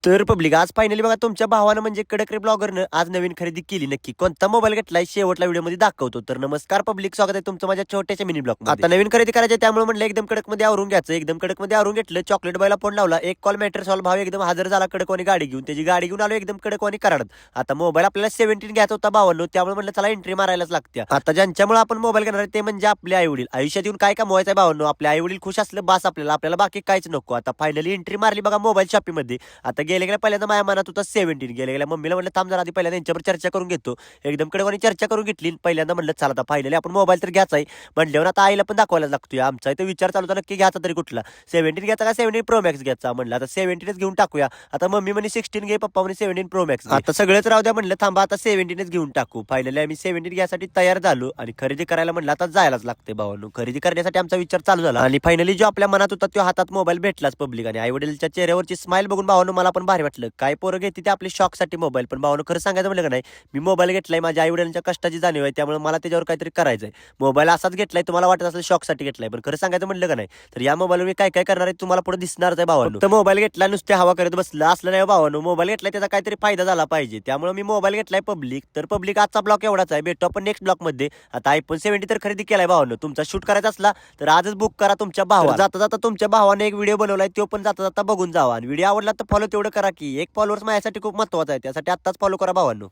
तर पब्लिक आज फायनली बघा तुमच्या भावानं म्हणजे कडक रे ब्लॉगरनं आज नवीन खरेदी केली. नक्की कोणता मोबाईल घेतलाय शेवटला व्हिडिओमध्ये दाखवतो. तर नमस्कार पब्लिक, स्वागत आहे तुमचं माझ्या छोट्याशा मिनी ब्लॉग. आता नवीन खरेदी करायची त्यामुळे म्हणलं एकदम कडक मध्ये आवरून घ्यायचं. एकदम कडक मध्ये आवरून घेतलं. चॉकलेट बॉयला फोन लावला. एक कॉल मॅटर सॉल्व. भाव एकदम हजर झाला कडकवानी गाडी घेऊन. त्याची गाडी घेऊन आलो एकदम कडकवानी कराडत. आता मोबाईल आपल्याला 17 घ्यायचा होता भावांनो, त्यामुळे म्हणलं चला एंट्री मारायलाच लागते. आता ज्यांच्यामुळे आपण मोबाईल घेणार आहे ते म्हणजे आपले आई वडील. आयुष्यात येऊन काय कमवायचं आहे भावांनो, आपले आई वडील खुश असलं बास आपल्याला बाकी काहीच नको. आता फायनली एंट्री मारली बघा मोबाईल शॉपिंग मध्ये. आता गेल्या पहिल्यांदा माझ्या मनात होता 17. गेल्या मम्मीला म्हणलं थांब जरा आधी पहिल्यांदा त्यांच्यावर चर्चा करून घेतो. एकदम कडकवानी चर्चा करून घेतली. पहिल्यांदा म्हणलं चला आता फायनली आपण मोबाईल तर घ्यायचा आहे म्हणल्यावर आता आईला पण दाखवायला लागतोय. आमचा इथं विचार चालू होता नक्की घ्यायचा तरी कुठला, 17 घ्यायचा का 17 प्रो मॅक्स घ्यायचा. म्हणलं आता 17च घेऊन टाकूया. आता मम्मी म्हणे 16 घे, पप्पा म्हणे 17 प्रो मॅक्स. आता सगळंच राहू द्या म्हणलं थांबा आता 17च घेऊन टाकू. फायनली आम्ही 17 घ्यायसाठी तयार झालो आणि खरेदी करायला म्हणलं आता जायलाच लागते भावांनो. खरेदी करण्यासाठी आमचा विचार चालू झाला आणि फायनली जो आपल्या मनात होता तो हातात मोबाईल भेटलाच पब्लिक. आणि आई वडिलांच्या चेहऱ्यावरची स्माईल बघून भावांनो मला पण भारी वाटलं. काय पोरं घेते ते आपले शॉक साठी मोबाईल, पण भावानं खरं सांगायचं म्हणलं का नाही, मी मोबाईल घेतलाय माझ्या आई वडिलांच्या कष्टाची जाणीव आहे, त्यामुळे मला त्याच्यावर काहीतरी करायचंय. मोबाईल असाच घेतलाय तुम्हाला वाटत असेल शॉकसाठी घेतलाय, पण खरं सांगायचं म्हणलं का नाही तर या मोबाईलवर मी काय काय करणार आहे तुम्हाला पुढे दिसणारच आहे भावांनो. तर मोबाईल घेतला नुसते हवा करत बसलं असलं नाही भावांनो. मोबाईल घेतलाय त्याचा काहीतरी फायदा झाला पाहिजे, त्यामुळे मी मोबाईल घेतलाय पब्लिक. तर पब्लिक आजचा ब्लॉक एवढाच आहे. भेटतो आपण नेक्स्ट ब्लॉक मध्ये. आता iPhone 17 तर खरेदी केलाय भावांनो. तुमचा शूट करायचा असला तर आजच बुक करा तुमच्या भावाला. जाता जाता तुमच्या भावाने एक व्हिडिओ बनवलाय तो पण जाता जाता बघून जावा. आणि व्हिडिओ आवडला तर फॉलो तेवढं करा की एक फॉलोअर्स माझ्यासाठी खूप महत्वाचा आहे. त्यासाठी आत्ताच फॉलो करा भावांनो.